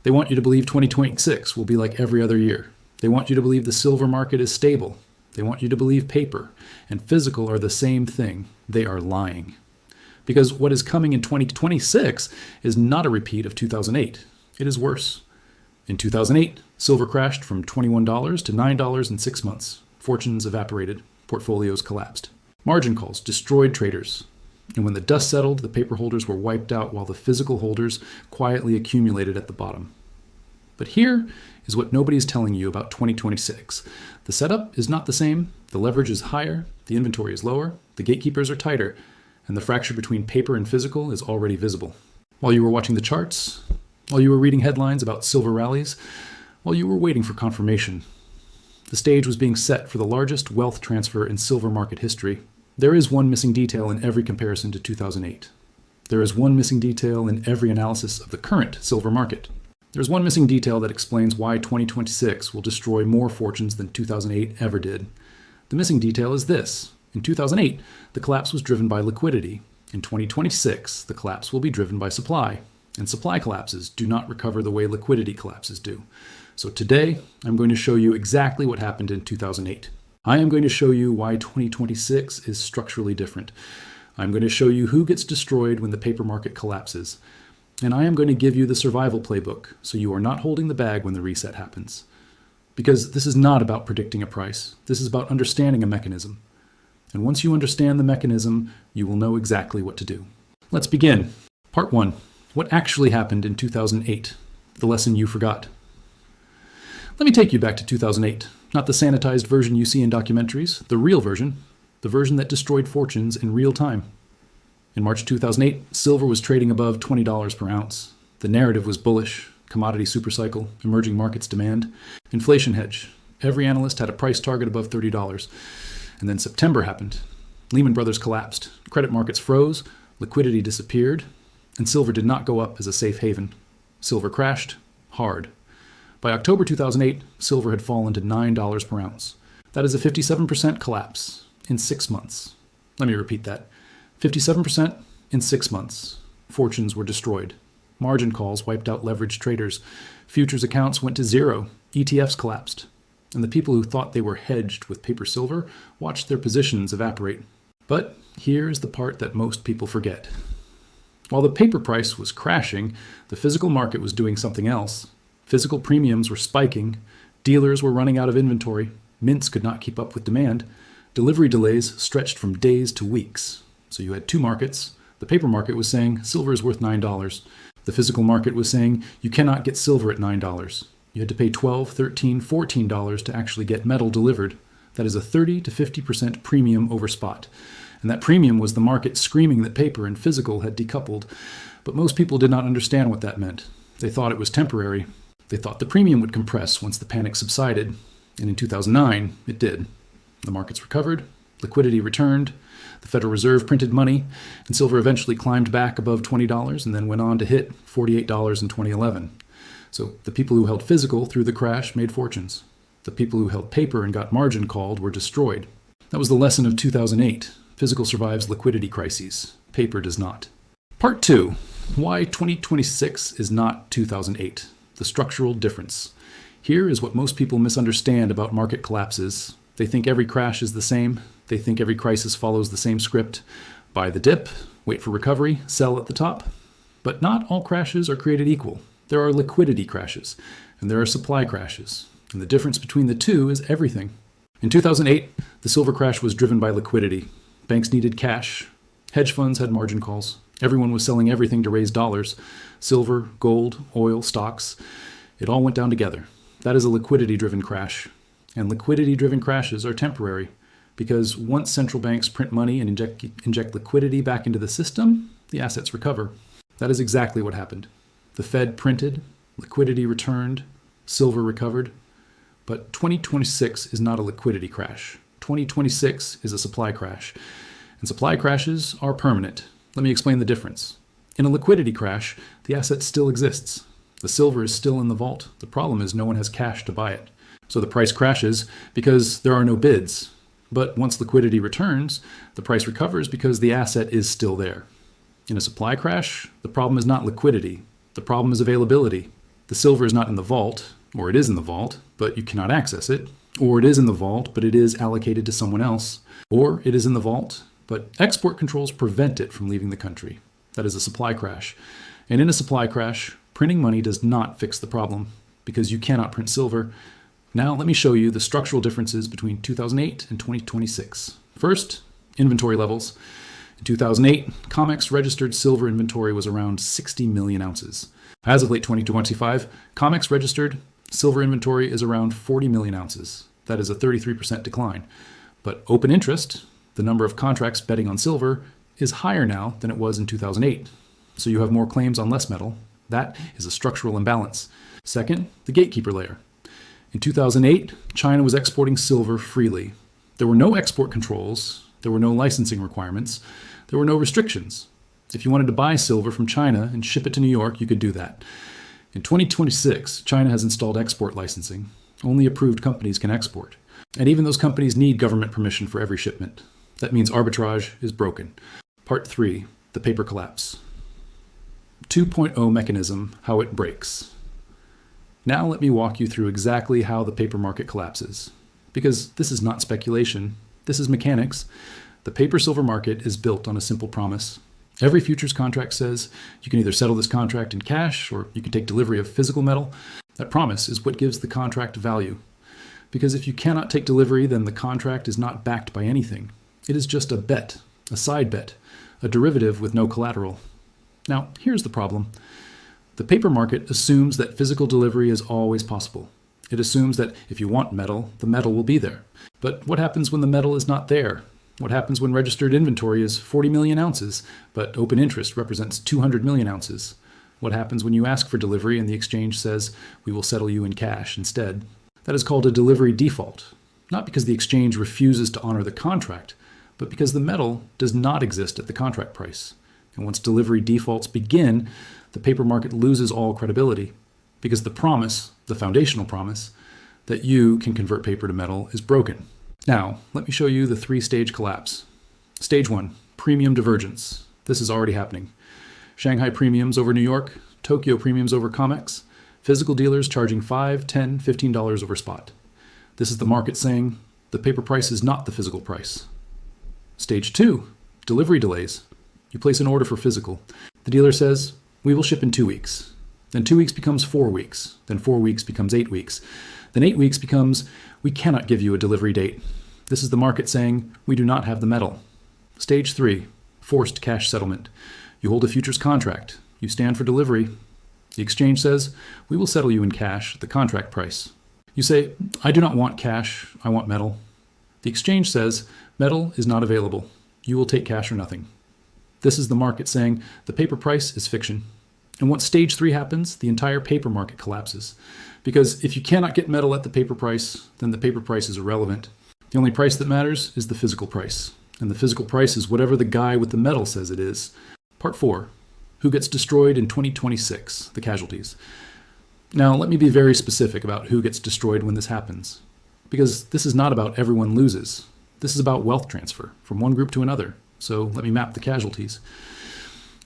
They want you to believe 2026 will be like every other year. They want you to believe the silver market is stable. They want you to believe paper and physical are the same thing. They are lying. Because what is coming in 2026 is not a repeat of 2008. It is worse. In 2008, silver crashed from $21 to $9 in 6 months. Fortunes evaporated. Portfolios collapsed. Margin calls destroyed traders. And when the dust settled, the paper holders were wiped out while the physical holders quietly accumulated at the bottom. But here is what nobody's telling you about 2026. The setup is not the same, the leverage is higher, the inventory is lower, the gatekeepers are tighter, and the fracture between paper and physical is already visible. While you were watching the charts, while you were reading headlines about silver rallies, while you were waiting for confirmation, the stage was being set for the largest wealth transfer in silver market history. There is one missing detail in every comparison to 2008. There is one missing detail in every analysis of the current silver market. There's one missing detail that explains why 2026 will destroy more fortunes than 2008 ever did. The missing detail is this. In 2008, the collapse was driven by liquidity. In 2026, the collapse will be driven by supply. And supply collapses do not recover the way liquidity collapses do. So today, I'm going to show you exactly what happened in 2008. I am going to show you why 2026 is structurally different. I'm going to show you who gets destroyed when the paper market collapses. And I am going to give you the survival playbook, so you are not holding the bag when the reset happens. Because this is not about predicting a price. This is about understanding a mechanism. And once you understand the mechanism, you will know exactly what to do. Let's begin. Part 1. What actually happened in 2008? The lesson you forgot. Let me take you back to 2008. Not the sanitized version you see in documentaries, the real version. The version that destroyed fortunes in real time. In March 2008, silver was trading above $20 per ounce. The narrative was bullish. Commodity supercycle, emerging markets demand, inflation hedge. Every analyst had a price target above $30. And then September happened. Lehman Brothers collapsed. Credit markets froze. Liquidity disappeared. And silver did not go up as a safe haven. Silver crashed hard. By October 2008, silver had fallen to $9 per ounce. That is a 57% collapse in 6 months. Let me repeat that. 57% in 6 months. Fortunes were destroyed. Margin calls wiped out leveraged traders. Futures accounts went to zero. ETFs collapsed. And the people who thought they were hedged with paper silver watched their positions evaporate. But here's the part that most people forget. While the paper price was crashing, the physical market was doing something else. Physical premiums were spiking. Dealers were running out of inventory. Mints could not keep up with demand. Delivery delays stretched from days to weeks. So you had two markets. The paper market was saying silver is worth $9. The physical market was saying you cannot get silver at $9. You had to pay $12, $13, $14 to actually get metal delivered. That is a 30 to 50% premium over spot. And that premium was the market screaming that paper and physical had decoupled. But most people did not understand what that meant. They thought it was temporary. They thought the premium would compress once the panic subsided. And in 2009, it did. The markets recovered. Liquidity returned. The Federal Reserve printed money, and silver eventually climbed back above $20 and then went on to hit $48 in 2011. So the people who held physical through the crash made fortunes. The people who held paper and got margin called were destroyed. That was the lesson of 2008. Physical survives liquidity crises. Paper does not. Part 2. Why 2026 is not 2008. The structural difference. Here is what most people misunderstand about market collapses. They think every crash is the same. They think every crisis follows the same script. Buy the dip, wait for recovery, sell at the top. But not all crashes are created equal. There are liquidity crashes, and there are supply crashes. And the difference between the two is everything. In 2008, the silver crash was driven by liquidity. Banks needed cash. Hedge funds had margin calls. Everyone was selling everything to raise dollars. Silver, gold, oil, stocks. It all went down together. That is a liquidity-driven crash. And liquidity-driven crashes are temporary. Because once central banks print money and inject liquidity back into the system, the assets recover. That is exactly what happened. The Fed printed, liquidity returned, silver recovered. But 2026 is not a liquidity crash. 2026 is a supply crash. And supply crashes are permanent. Let me explain the difference. In a liquidity crash, the asset still exists. The silver is still in the vault. The problem is no one has cash to buy it. So the price crashes because there are no bids. But once liquidity returns, the price recovers because the asset is still there. In a supply crash, the problem is not liquidity. The problem is availability. The silver is not in the vault, or it is in the vault, but you cannot access it, or it is in the vault, but it is allocated to someone else, or it is in the vault, but export controls prevent it from leaving the country. That is a supply crash. And in a supply crash, printing money does not fix the problem, because you cannot print silver. Now let me show you the structural differences between 2008 and 2026. First, inventory levels. In 2008, COMEX registered silver inventory was around 60 million ounces. As of late 2025, COMEX registered silver inventory is around 40 million ounces. That is a 33% decline. But open interest, the number of contracts betting on silver, is higher now than it was in 2008. So you have more claims on less metal. That is a structural imbalance. Second, the gatekeeper layer. In 2008, China was exporting silver freely. There were no export controls. There were no licensing requirements. There were no restrictions. If you wanted to buy silver from China and ship it to New York, you could do that. In 2026, China has installed export licensing. Only approved companies can export. And even those companies need government permission for every shipment. That means arbitrage is broken. Part 3, the paper collapse. 2.0 mechanism, how it breaks. Now let me walk you through exactly how the paper market collapses. Because this is not speculation, this is mechanics. The paper silver market is built on a simple promise. Every futures contract says you can either settle this contract in cash or you can take delivery of physical metal. That promise is what gives the contract value. Because if you cannot take delivery, then the contract is not backed by anything. It is just a bet, a side bet, a derivative with no collateral. Now, here's the problem. The paper market assumes that physical delivery is always possible. It assumes that if you want metal, the metal will be there. But what happens when the metal is not there? What happens when registered inventory is 40 million ounces, but open interest represents 200 million ounces? What happens when you ask for delivery and the exchange says, we will settle you in cash instead? That is called a delivery default. Not because the exchange refuses to honor the contract, but because the metal does not exist at the contract price. And once delivery defaults begin, the paper market loses all credibility because the promise, the foundational promise, that you can convert paper to metal is broken. Now, let me show you the 3-stage collapse. Stage 1, premium divergence. This is already happening. Shanghai premiums over New York, Tokyo premiums over COMEX, physical dealers charging $5, $10, $15 over spot. This is the market saying the paper price is not the physical price. Stage 2, delivery delays. You place an order for physical. The dealer says, we will ship in 2 weeks. Then 2 weeks becomes 4 weeks. Then 4 weeks becomes 8 weeks. Then 8 weeks becomes, we cannot give you a delivery date. This is the market saying, we do not have the metal. Stage 3, forced cash settlement. You hold a futures contract. You stand for delivery. The exchange says, we will settle you in cash at the contract price. You say, I do not want cash, I want metal. The exchange says, metal is not available. You will take cash or nothing. This is the market saying, the paper price is fiction. And once stage 3 happens, the entire paper market collapses. Because if you cannot get metal at the paper price, then the paper price is irrelevant. The only price that matters is the physical price. And the physical price is whatever the guy with the metal says it is. Part 4, who gets destroyed in 2026, the casualties. Now, let me be very specific about who gets destroyed when this happens. Because this is not about everyone loses. This is about wealth transfer from one group to another. So let me map the casualties.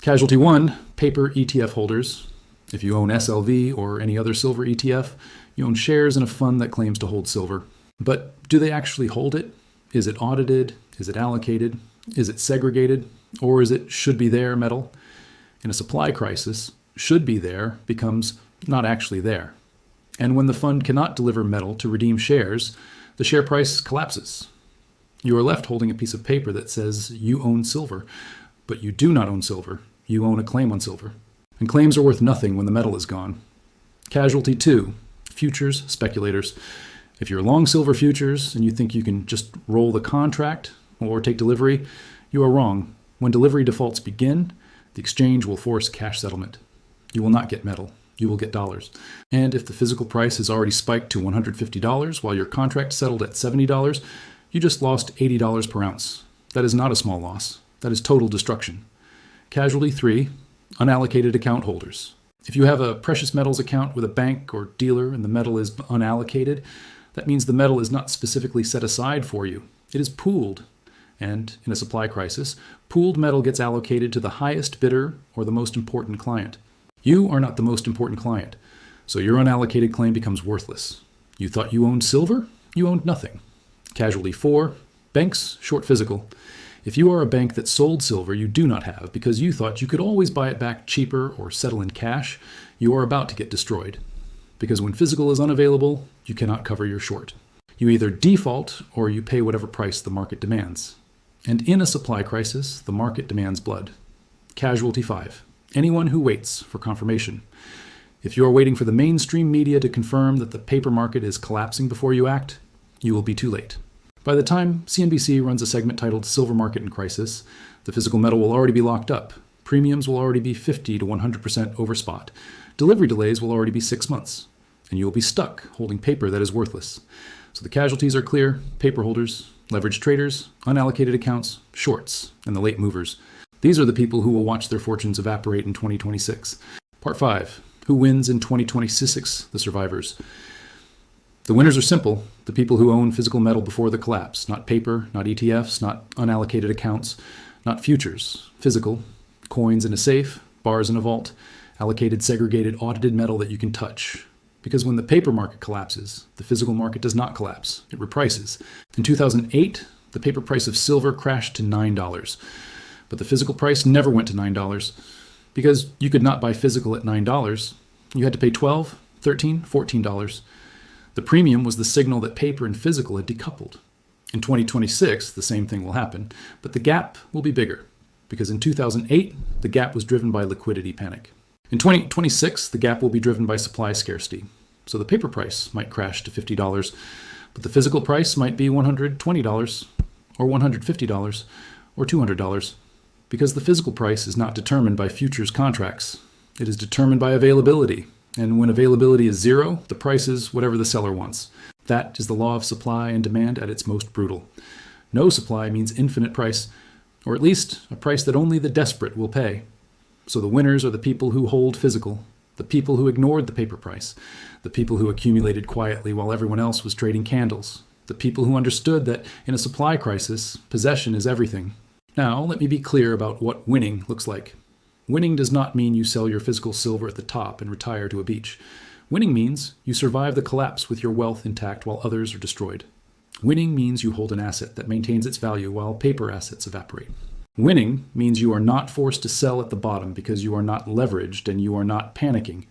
Casualty 1, paper ETF holders. If you own SLV or any other silver ETF, you own shares in a fund that claims to hold silver. But do they actually hold it? Is it audited? Is it allocated? Is it segregated? Or is it should be there metal? In a supply crisis, should be there becomes not actually there. And when the fund cannot deliver metal to redeem shares, the share price collapses. You are left holding a piece of paper that says you own silver, but you do not own silver. You own a claim on silver. And claims are worth nothing when the metal is gone. Casualty 2, futures speculators. If you're long silver futures and you think you can just roll the contract or take delivery, you are wrong. When delivery defaults begin, the exchange will force cash settlement. You will not get metal. You will get dollars. And if the physical price has already spiked to $150 while your contract settled at $70, you just lost $80 per ounce. That is not a small loss. That is total destruction. Casualty 3, unallocated account holders. If you have a precious metals account with a bank or dealer and the metal is unallocated, that means the metal is not specifically set aside for you. It is pooled. And in a supply crisis, pooled metal gets allocated to the highest bidder or the most important client. You are not the most important client. So your unallocated claim becomes worthless. You thought you owned silver? You owned nothing. Casualty 4, banks short physical. If you are a bank that sold silver you do not have because you thought you could always buy it back cheaper or settle in cash, you are about to get destroyed. Because when physical is unavailable, you cannot cover your short. You either default or you pay whatever price the market demands. And in a supply crisis, the market demands blood. Casualty 5, anyone who waits for confirmation. If you are waiting for the mainstream media to confirm that the paper market is collapsing before you act, you will be too late. By the time CNBC runs a segment titled Silver Market in Crisis, the physical metal will already be locked up. Premiums will already be 50 to 100% over spot. Delivery delays will already be 6 months. And you will be stuck holding paper that is worthless. So the casualties are clear: paper holders, leveraged traders, unallocated accounts, shorts, and the late movers. These are the people who will watch their fortunes evaporate in 2026. Part 5. Who wins in 2026? The survivors. The winners are simple: the people who own physical metal before the collapse, not paper, not ETFs, not unallocated accounts, not futures. Physical, coins in a safe, bars in a vault, allocated, segregated, audited metal that you can touch. Because when the paper market collapses, the physical market does not collapse. It reprices. In 2008, the paper price of silver crashed to $9. But the physical price never went to $9 because you could not buy physical at $9. You had to pay $12, $13, $14. The premium was the signal that paper and physical had decoupled. In 2026, the same thing will happen, but the gap will be bigger because in 2008, the gap was driven by liquidity panic. In 2026, the gap will be driven by supply scarcity. So the paper price might crash to $50, but the physical price might be $120 or $150 or $200 because the physical price is not determined by futures contracts. It is determined by availability. And when availability is zero, the price is whatever the seller wants. That is the law of supply and demand at its most brutal. No supply means infinite price, or at least a price that only the desperate will pay. So the winners are the people who hold physical, the people who ignored the paper price, the people who accumulated quietly while everyone else was trading candles, the people who understood that in a supply crisis, possession is everything. Now, let me be clear about what winning looks like. Winning does not mean you sell your physical silver at the top and retire to a beach. Winning means you survive the collapse with your wealth intact while others are destroyed. Winning means you hold an asset that maintains its value while paper assets evaporate. Winning means you are not forced to sell at the bottom because you are not leveraged and you are not panicking.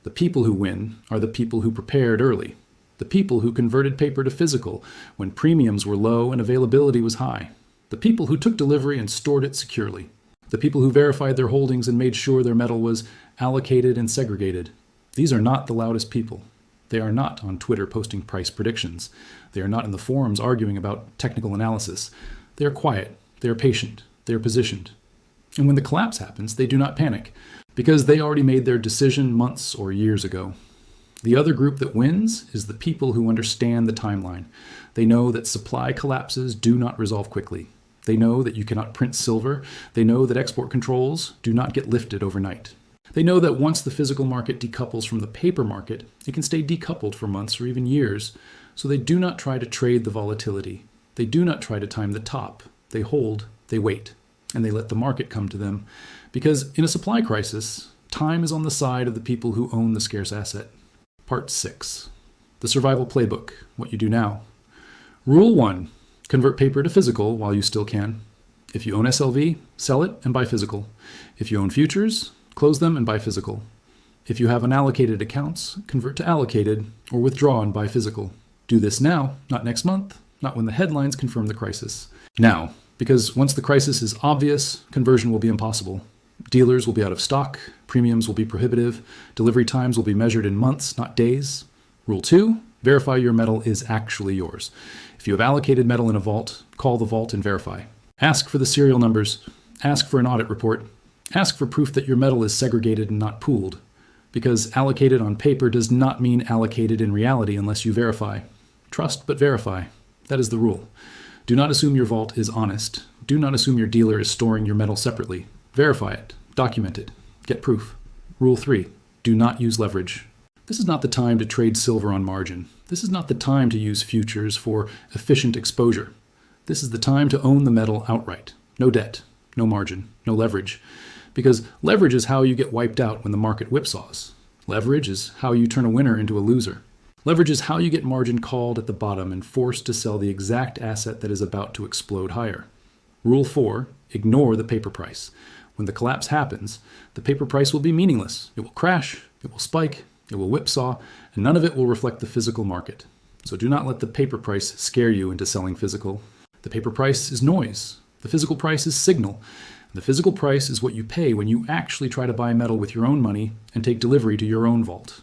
The people who win are the people who prepared early. The people who converted paper to physical when premiums were low and availability was high. The people who took delivery and stored it securely. The people who verified their holdings and made sure their metal was allocated and segregated. These are not the loudest people. They are not on Twitter posting price predictions. They are not in the forums arguing about technical analysis. They are quiet. They are patient. They are positioned. And when the collapse happens, they do not panic because they already made their decision months or years ago. The other group that wins is the people who understand the timeline. They know that supply collapses do not resolve quickly. They know that you cannot print silver. They know that export controls do not get lifted overnight. They know that once the physical market decouples from the paper market, it can stay decoupled for months or even years. So they do not try to trade the volatility. They do not try to time the top. They hold, they wait, and they let the market come to them. Because in a supply crisis, time is on the side of the people who own the scarce asset. Part 6. The survival playbook, what you do now. Rule 1. Convert paper to physical while you still can. If you own SLV, sell it and buy physical. If you own futures, close them and buy physical. If you have unallocated accounts, convert to allocated or withdraw and buy physical. Do this now, not next month, not when the headlines confirm the crisis. Now, because once the crisis is obvious, conversion will be impossible. Dealers will be out of stock, premiums will be prohibitive, delivery times will be measured in months, not days. Rule 2, verify your metal is actually yours. If you have allocated metal in a vault, call the vault and verify. Ask for the serial numbers. Ask for an audit report. Ask for proof that your metal is segregated and not pooled. Because allocated on paper does not mean allocated in reality unless you verify. Trust but verify. That is the rule. Do not assume your vault is honest. Do not assume your dealer is storing your metal separately. Verify it. Document it. Get proof. Rule 3. Do not use leverage. This is not the time to trade silver on margin. This is not the time to use futures for efficient exposure. This is the time to own the metal outright. No debt, no margin, no leverage. Because leverage is how you get wiped out when the market whipsaws. Leverage is how you turn a winner into a loser. Leverage is how you get margin called at the bottom and forced to sell the exact asset that is about to explode higher. Rule 4, ignore the paper price. When the collapse happens, the paper price will be meaningless. It will crash, it will spike, it will whipsaw, and none of it will reflect the physical market. So do not let the paper price scare you into selling physical. The paper price is noise. The physical price is signal. The physical price is what you pay when you actually try to buy metal with your own money and take delivery to your own vault.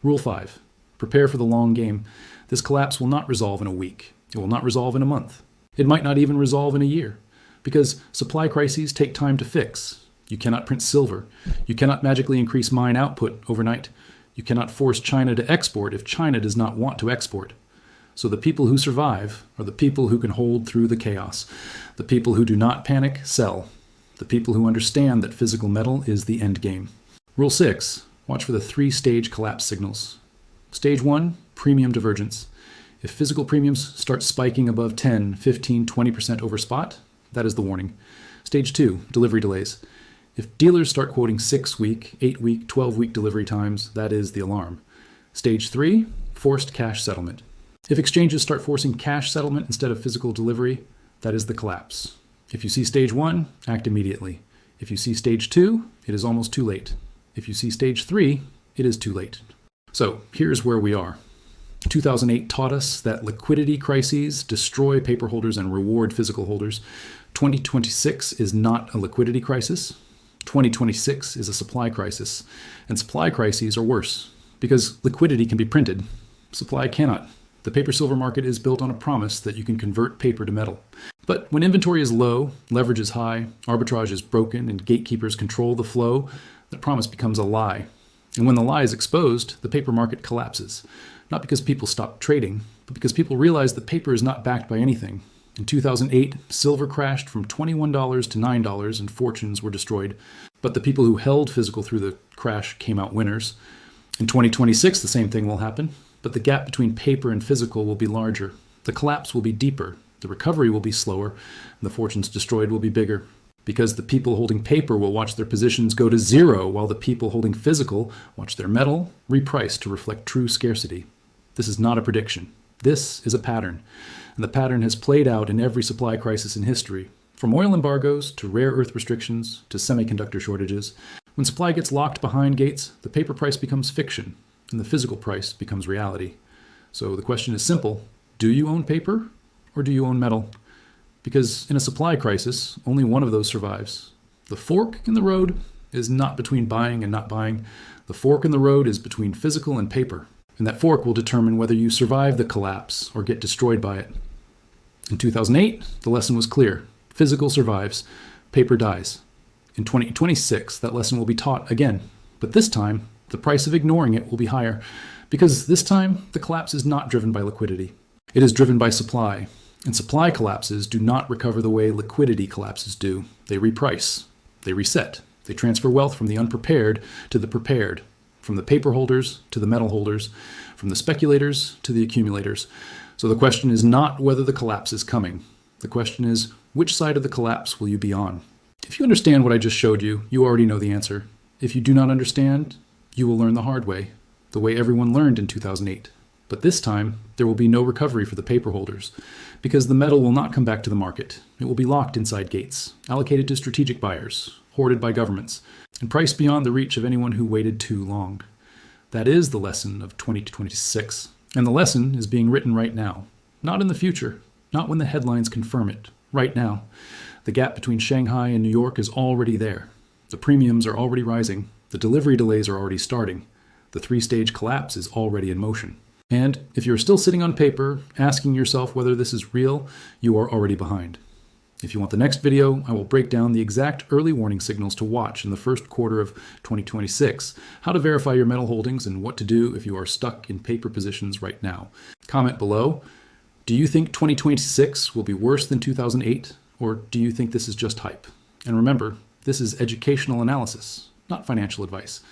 Rule 5, prepare for the long game. This collapse will not resolve in a week. It will not resolve in a month. It might not even resolve in a year. Because supply crises take time to fix. You cannot print silver. You cannot magically increase mine output overnight. You cannot force China to export if China does not want to export. So the people who survive are the people who can hold through the chaos. The people who do not panic, sell. The people who understand that physical metal is the end game. Rule 6, watch for the 3-stage collapse signals. Stage 1, premium divergence. If physical premiums start spiking above 10, 15, 20% over spot, that is the warning. Stage 2, delivery delays. If dealers start quoting 6-week, 8-week, 12-week delivery times, that is the alarm. Stage 3, forced cash settlement. If exchanges start forcing cash settlement instead of physical delivery, that is the collapse. If you see stage 1, act immediately. If you see stage 2, it is almost too late. If you see stage 3, it is too late. So here's where we are. 2008 taught us that liquidity crises destroy paper holders and reward physical holders. 2026 is not a liquidity crisis. 2026 is a supply crisis. And supply crises are worse because liquidity can be printed. Supply cannot. The paper-silver market is built on a promise that you can convert paper to metal. But when inventory is low, leverage is high, arbitrage is broken, and gatekeepers control the flow, that promise becomes a lie. And when the lie is exposed, the paper market collapses. Not because people stop trading, but because people realize that paper is not backed by anything. In 2008, silver crashed from $21 to $9 and fortunes were destroyed. But the people who held physical through the crash came out winners. In 2026, the same thing will happen, but the gap between paper and physical will be larger. The collapse will be deeper. The recovery will be slower. And the fortunes destroyed will be bigger. Because the people holding paper will watch their positions go to zero, while the people holding physical watch their metal reprice to reflect true scarcity. This is not a prediction. This is a pattern. And the pattern has played out in every supply crisis in history, from oil embargoes to rare earth restrictions to semiconductor shortages. When supply gets locked behind gates, the paper price becomes fiction, and the physical price becomes reality. So the question is simple. Do you own paper, or do you own metal? Because in a supply crisis, only one of those survives. The fork in the road is not between buying and not buying. The fork in the road is between physical and paper. And that fork will determine whether you survive the collapse or get destroyed by it. In 2008, the lesson was clear. Physical survives, paper dies. In 2026, that lesson will be taught again. But this time, the price of ignoring it will be higher. Because this time, the collapse is not driven by liquidity. It is driven by supply. And supply collapses do not recover the way liquidity collapses do. They reprice. They reset. They transfer wealth from the unprepared to the prepared. From the paper holders to the metal holders, from the speculators to the accumulators. So the question is not whether the collapse is coming. The question is, which side of the collapse will you be on? If you understand what I just showed you, you already know the answer. If you do not understand, you will learn the hard way, the way everyone learned in 2008. But this time, there will be no recovery for the paper holders, because the metal will not come back to the market. It will be locked inside gates, allocated to strategic buyers, hoarded by governments, and priced beyond the reach of anyone who waited too long. That is the lesson of 2026. And the lesson is being written right now. Not in the future. Not when the headlines confirm it. Right now. The gap between Shanghai and New York is already there. The premiums are already rising. The delivery delays are already starting. The 3-stage collapse is already in motion. And if you're still sitting on paper, asking yourself whether this is real, you are already behind. If you want the next video, I will break down the exact early warning signals to watch in the first quarter of 2026, how to verify your metal holdings, and what to do if you are stuck in paper positions right now. Comment below. Do you think 2026 will be worse than 2008, or do you think this is just hype? And remember, this is educational analysis, not financial advice.